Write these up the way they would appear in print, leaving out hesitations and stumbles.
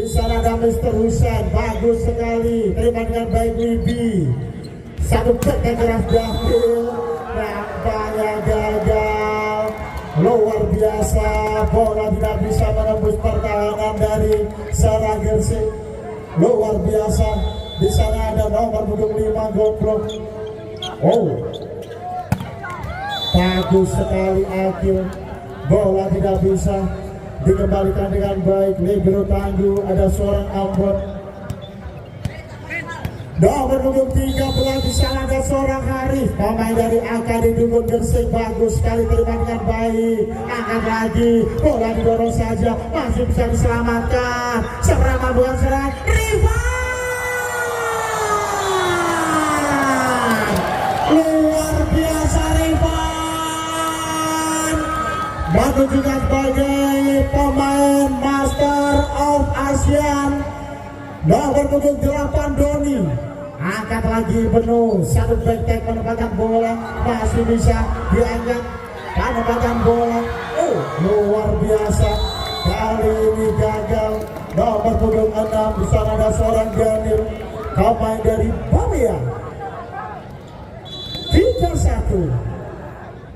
sana ada Mr. Husain, bagus sekali, terima dengan baik Wibi. Satu tekan keras Dahil, nampaknya gagal. Luar biasa, bola tidak bisa menembus pertahanan dari Sarah Gersik. Luar biasa, di sana ada nomor punggung 5 Goblok. Oh, bagus sekali Akil, bola tidak bisa dikembalikan dengan baik. Libero Tangguh, ada seorang Ambon. Nomor punggung 13 di sana ada seorang Harif, pemain dari AKD Dungun Gersik, bagus sekali, terima dengan baik. Angkat lagi, bola didorong saja, masih bisa diselamatkan. Serangan bukan serang, Rifan! Luar biasa Rifan, menunjukkan sebagai pemain Master of ASEAN. Nomor punggung 8 Doni, angkat lagi penuh, satu back menempatkan bola, masih bisa diangkat, menempatkan bola. Oh, luar biasa, kali ini gagal. Nomor punggung 6 di sana ada seorang Daniel, pemain dari Bamia. 3-1.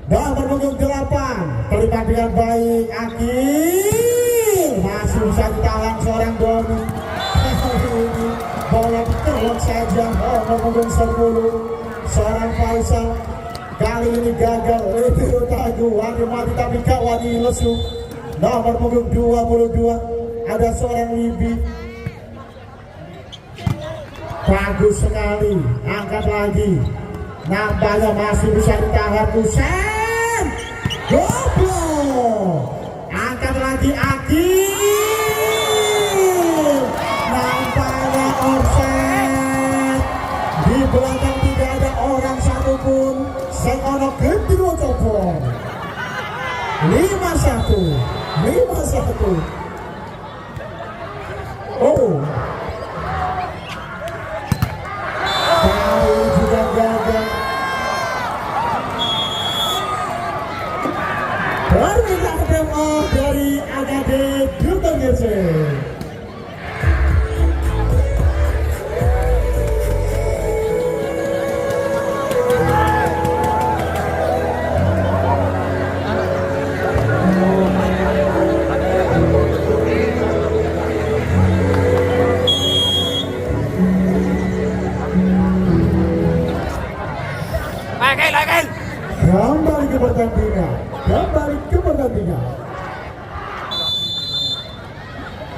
Nomor punggung 8 terima dengan baik Akil, masih bisa ditahan seorang Doni. Bola terlok saja. Nomor punggung 10 seorang Faisal, kali ini gagal. Libero Tangguh, wani mati tapi kawani lesu. Nomor punggung 22 ada seorang Wibi, bagus sekali, angkat lagi, nampaknya masih bisa ditahan. Husain, Goblok, angkat lagi Akil, nampaknya offset. Di belakang tidak ada orang satupun. Sengono Gendro Copon. 5-1. Oh, kali juga gagal. Permintaan demo dari AKD Dungun Gersik. Kembali ke pertandingan.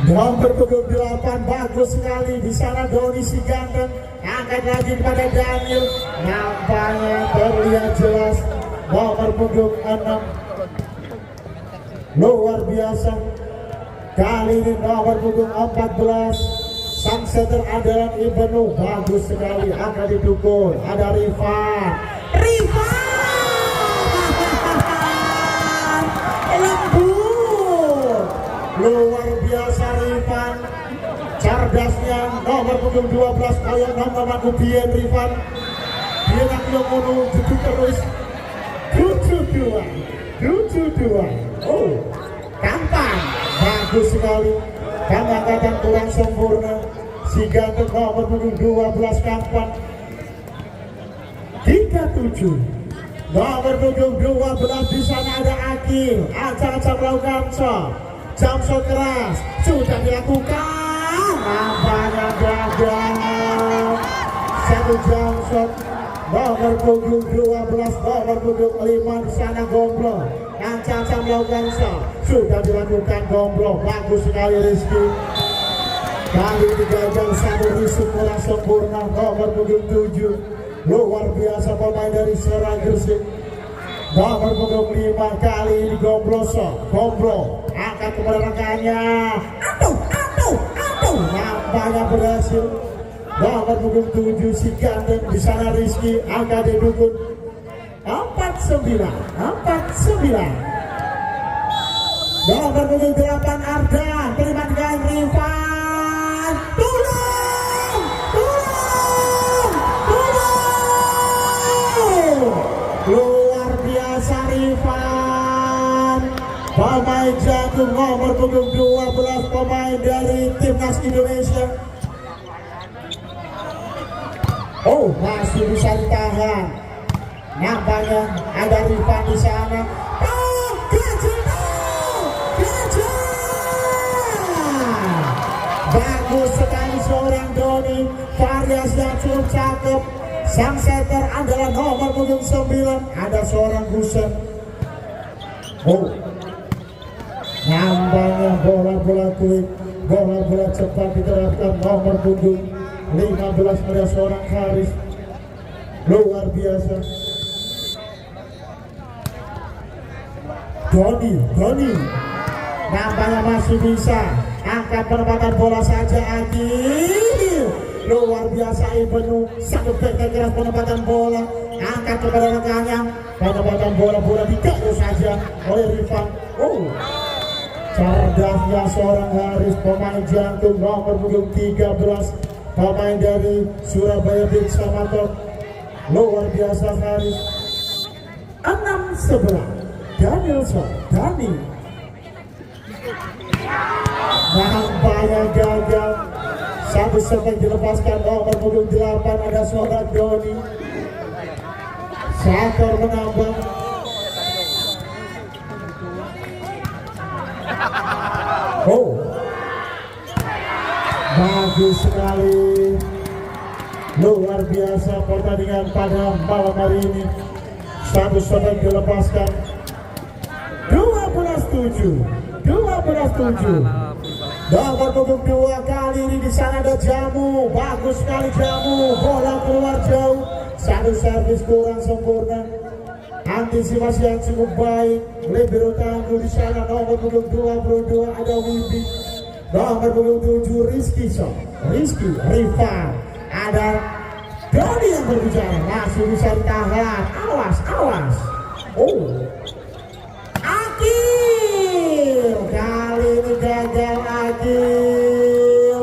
Nomor punggung 8 bagus sekali, di sana Doni si ganteng, angkat lagi kepada Daniel, nampaknya terlihat jelas. Nomor punggung 6 luar biasa, kali ini nomor punggung 14 sang setter andalan Ibnu, bagus sekali, akan didukung. Ada Rifan lembut, luar biasa Rifan, cerdasnya. Nomor punggung 12 kaya nomor Kubien Rifan, dia nak ngomong duduk terus. 7-2. Oh, gampang, bagus sekali, angkatan kurang sempurna. Si ganteng nomor punggung 12 Kampan. 3-7. Nomor punggung 12 di sana ada Akil, acak-acak melakukan jump shot keras, sudah dilakukan, nampaknya gagal. Satu jump shot. Nomor punggung 12, nomor punggung 5 di sana Goblok, acak-acak melakukan sudah dilakukan Goblok, bagus sekali Rizky. Kali ini gagal, satu risuk kurang sempurna. Nomor punggung 7 luar biasa, pemain dari Sarah Gersik. Nomor punggung 5 kali ini Goblok, angkat kepada rekannya, nampaknya berhasil. Nomor punggung 7 si ganteng di sana Rizky, angkat didukun. 4-9. Nomor punggung 8 Ardan, terima dengan Rifan, tolong. Luar biasa Rifan, pemain jantung nomor punggung 12 pemain dari timnas Indonesia. Oh, masih bisa ditahan. Nampaknya ada Rifan di sana. Oh, gajah! Bagus sekali seorang Doni. Variasi yang cukup cakep. Sang setter adalah nomor punggung 9. Ada seorang Husen. Oh, nampaknya bola-bola quick, bola-bola cepat diterapkan nomor punggung 15 pada seorang Haris. Luar biasa. Doni nampaknya masih bisa angkat penempatan bola saja. Agil luar biasa. Ibnu satu pekan keras penempatan bola, angkat kepada rekannya, penempatan bola dikau saja oleh Rifan. Oh, cerdasnya seorang Haris, pemain jantung nomor punggung 13, pemain dari Surabaya Big Samator. Luar biasa Haris. 6-11 Danielson, Dani. Nampaknya gagal. Satu sepak dilepaskan nomor punggung 8, ada seorang Doni. Sakor menambah. Oh, bagus sekali. Luar biasa pertandingan pada malam hari ini. Satu sepak dilepaskan. 12-7. Nomor punggung 2 kali ini di sana ada Jamu. Bagus sekali Jamu. Bola keluar jauh. Satu servis kurang sempurna. Antisipasi yang cukup baik. Libero tangguh di sana nomor punggung 22 ada Wibi. Nomor punggung 7 Rizky Rifan. Ada Doni yang berbicara. Masih bisa ditahan. Awas. Oh, Akil. Kali ini gagal Akil.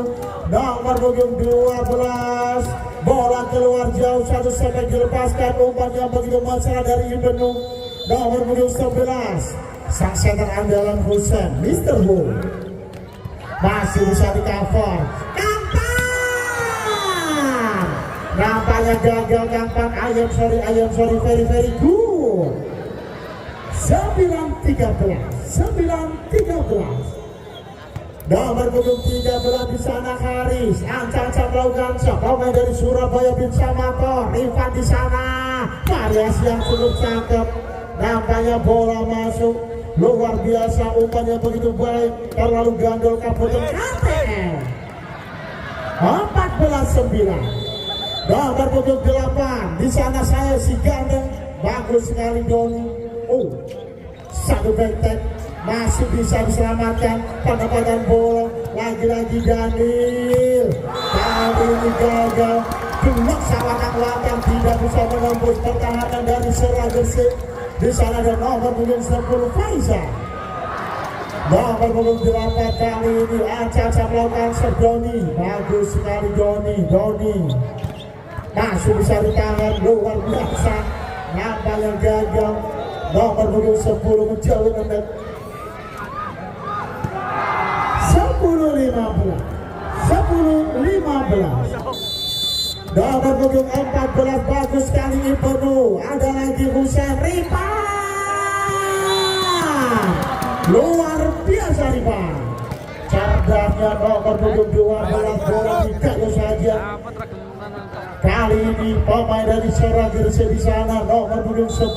Nomor punggung 12. Bola keluar jauh, satu sepak dilepaskan. Umpan yang begitu mesra dari Ibnu. Nomor punggung 11. Sang setter andalan Husen, Mr. Hu. Masih bisa di cover. Nampaknya gagal Kampan. I am sorry, very good. 9-13. Nomor punggung 13 di sana Haris. Ancang-ancang melakukan pemain dari Surabaya Bin Samator. Rifan di sana. Variasi yang cukup cakep. Nampaknya bola masuk. Luar biasa, umpannya begitu baik. Terlalu gandol kabupaten KTM. 14-9. Nomor punggung 8 di sana saya si gandeng. Bagus sekali Doni. Oh, satu back masih bisa diselamatkan. Penempatan bola lagi-lagi Daniel. Kali ini gagal. Blok sawatan tidak bisa menembus pertahanan dari Seragesi. Di sana ada nomor punggung 10 Faisal. Nomor punggung 8 kali ini acak-acak melakukan Doni. Bagus sekali Doni. Masih bisa ditahan, luar biasa. Nampaknya gagal. Nomor punggung 10 menjauh menit. 10-15. Nomor punggung 14 bagus sekali Ibnu. Ada lagi Husen Rifan. Luar biasa Rifan. Cerdasnya nomor punggung 12 bola tidak saja. Kali ini pemain dari Seragesi di sana nomor punggung 10.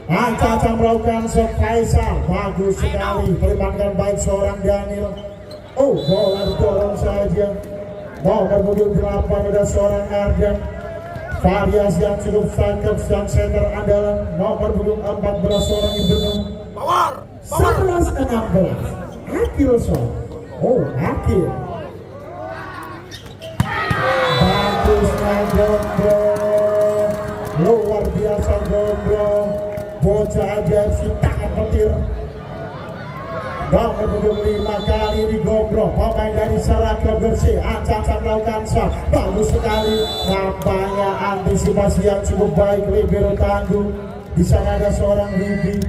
Acak-acak melakukan Faisal. Bagus sekali. Terima baik seorang Daniel. Oh, bola didorong saja. Nomor punggung 8 ada seorang Ardan. Variasi yang cukup cakep. Sang center andalan nomor punggung 14 seorang Ibnu. 11-16. Akil Son. Oh, Akil. Bagusnya Gondrong. Luar biasa Gondrong. Bocah ajaib si tangan petir. Nomor punggung 5 kali ini Gondrong. Pemain dari Seragesi. Acak-acak melakukan shot. Bagus sekali. Nampaknya antisipasi yang cukup baik. Libero tangguh. Di sana ada seorang Wibi.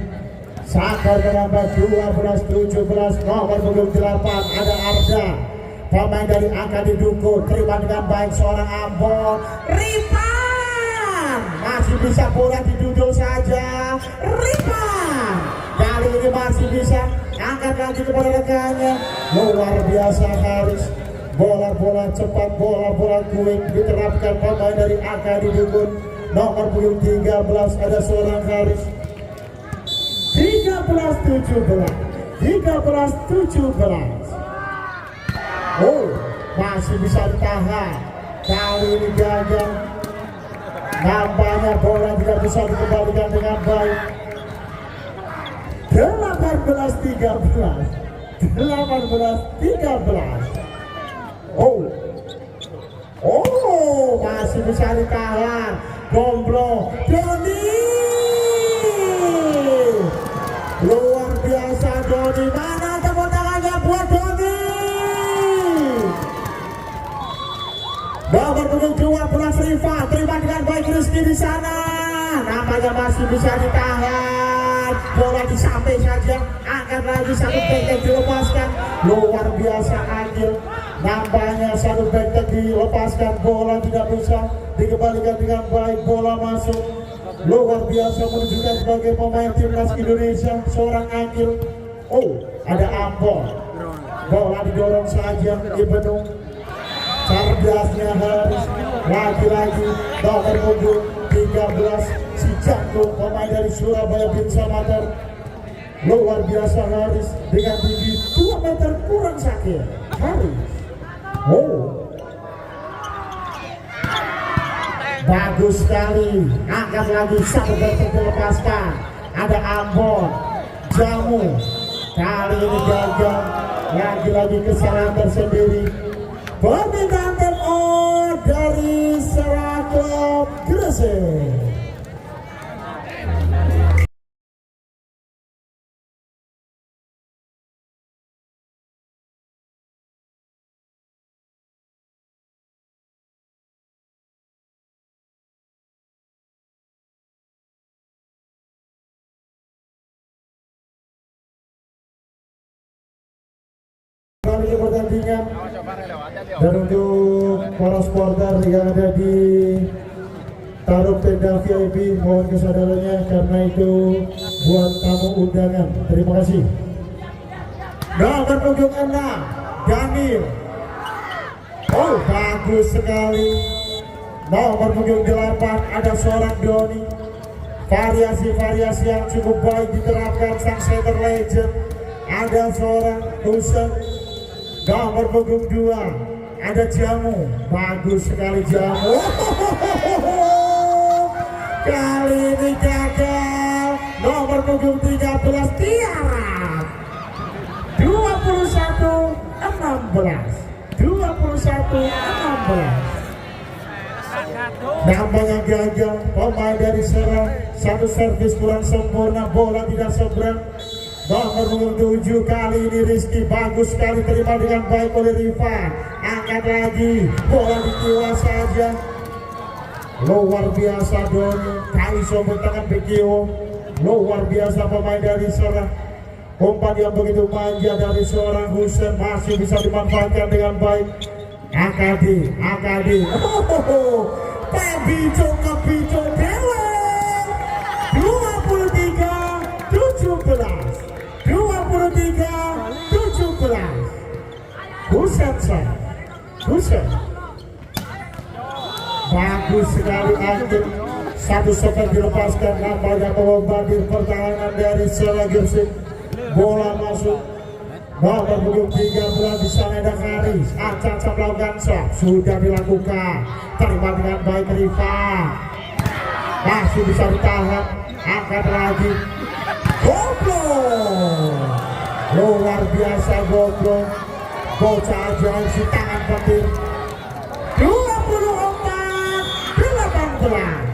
Sakar menambah 12-17. Nomor punggung 8 ada Arda, pemain dari Akadi Duku, terima dengan baik seorang Ambon. Rifan masih bisa, bola didudul saja. Rifan kali ini masih bisa angkat lagi kepada rekannya. Luar biasa Haris. Bola-bola cepat, bola-bola quick diterapkan pemain dari Akadi Duku. Nomor punggung 13 ada seorang Haris. 13-17. Oh, masih bisa ditahan. Kali ini gagal. Nampaknya bola tidak bisa dikembalikan dengan baik. 18-13. Oh, masih bisa ditahan. Gomblo Doni, luar biasa Doni. Mana tepuk tangannya buat Doni. Nomor punggung 12 Riva, terima dengan baik Rizky di sana. Namanya masih bisa ditahan. Bola disampai saja, angkat lagi, satu back dilepaskan. Luar biasa Agil. Nampaknya satu back dilepaskan, bola tidak bisa dikembalikan dengan baik. Bola masuk. Luar biasa menunjukkan sebagai pemain timnas Indonesia seorang Agil. Oh, ada Ambon. Bola didorong saja Ibnu. Cerdasnya Haris. Lagi-lagi nomor punggung 13 si Jangkung, pemain dari Surabaya Bin Samator. Luar biasa Haris dengan tinggi 2 meter kurang sakit. Haris. Oh, bagus sekali. Angkat lagi, satu meter dilepaskan. Ada Ambon. Jamu kali ini gagal. Lagi-lagi kesalahan tersendiri. Permintaan TMO dari Serang Klub Gresik. Kali pertandingan dan untuk para supporter yang ada di taruh tenda VIP, mohon kesadarannya karena itu buat tamu undangan. Terima kasih. Nomor punggung 6 Daniel. Oh, bagus sekali. Nomor punggung 8 ada seorang Doni. Variasi-variasi yang cukup baik diterapkan sang center legend. Ada seorang Husen. Nomor punggung 2 ada Jamu. Bagus sekali Jamu. Kali ini gagal. Nomor punggung 13 Tiara. 21-16. Nampaknya gagal pemain dari Serang. Satu servis kurang sempurna, bola tidak seberang. Nomor 7 kali ini Rizky, bagus sekali terima dengan baik oleh Riva. Angkat lagi, bola dikiwa saja. Luar biasa Doni, kali sombong tangan Bekio. Luar biasa pemain dari Serang. Umpan yang begitu manja dari seorang Husen masih bisa dimanfaatkan dengan baik. Akadi. Kebico Dewa. 23-17. Husen. Bagus sekali Angin. Satu shot dilepaskan, nampaknya membombardir pertahanan dari Serang Gresik. Bola masuk. Nomor punggung 13 di sana ada Haris. Acak-acak melakukan shot. Sudah dilakukan. Terima dengan baik Riva. Masih bisa ditahan. Angkat lagi. Goblok. Luar biasa Goblok. Bocah ajaib si tangan petir. 24-18.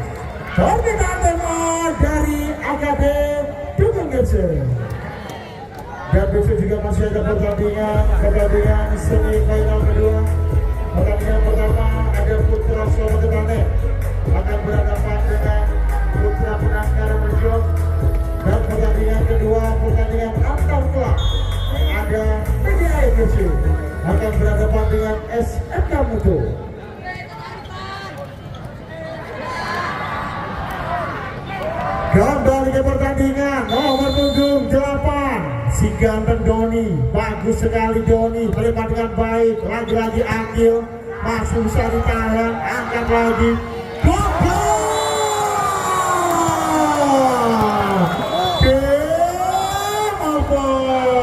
Permintaan tema dari AKB Dukung Gresik. Dan besok juga masih ada pertandingan semi final kedua. Pertandingan pertama ada Putra Solo Kebanek akan berhadapan dengan Putra Penangkar Merjok. Dan pertandingan kedua Kembali ke pertandingan nomor punggung 8 si ganteng Doni. Bagus sekali Doni, melempar dengan baik. Lagi-lagi Akil masih bisa ditahan, angkat lagi. Gol! Game over.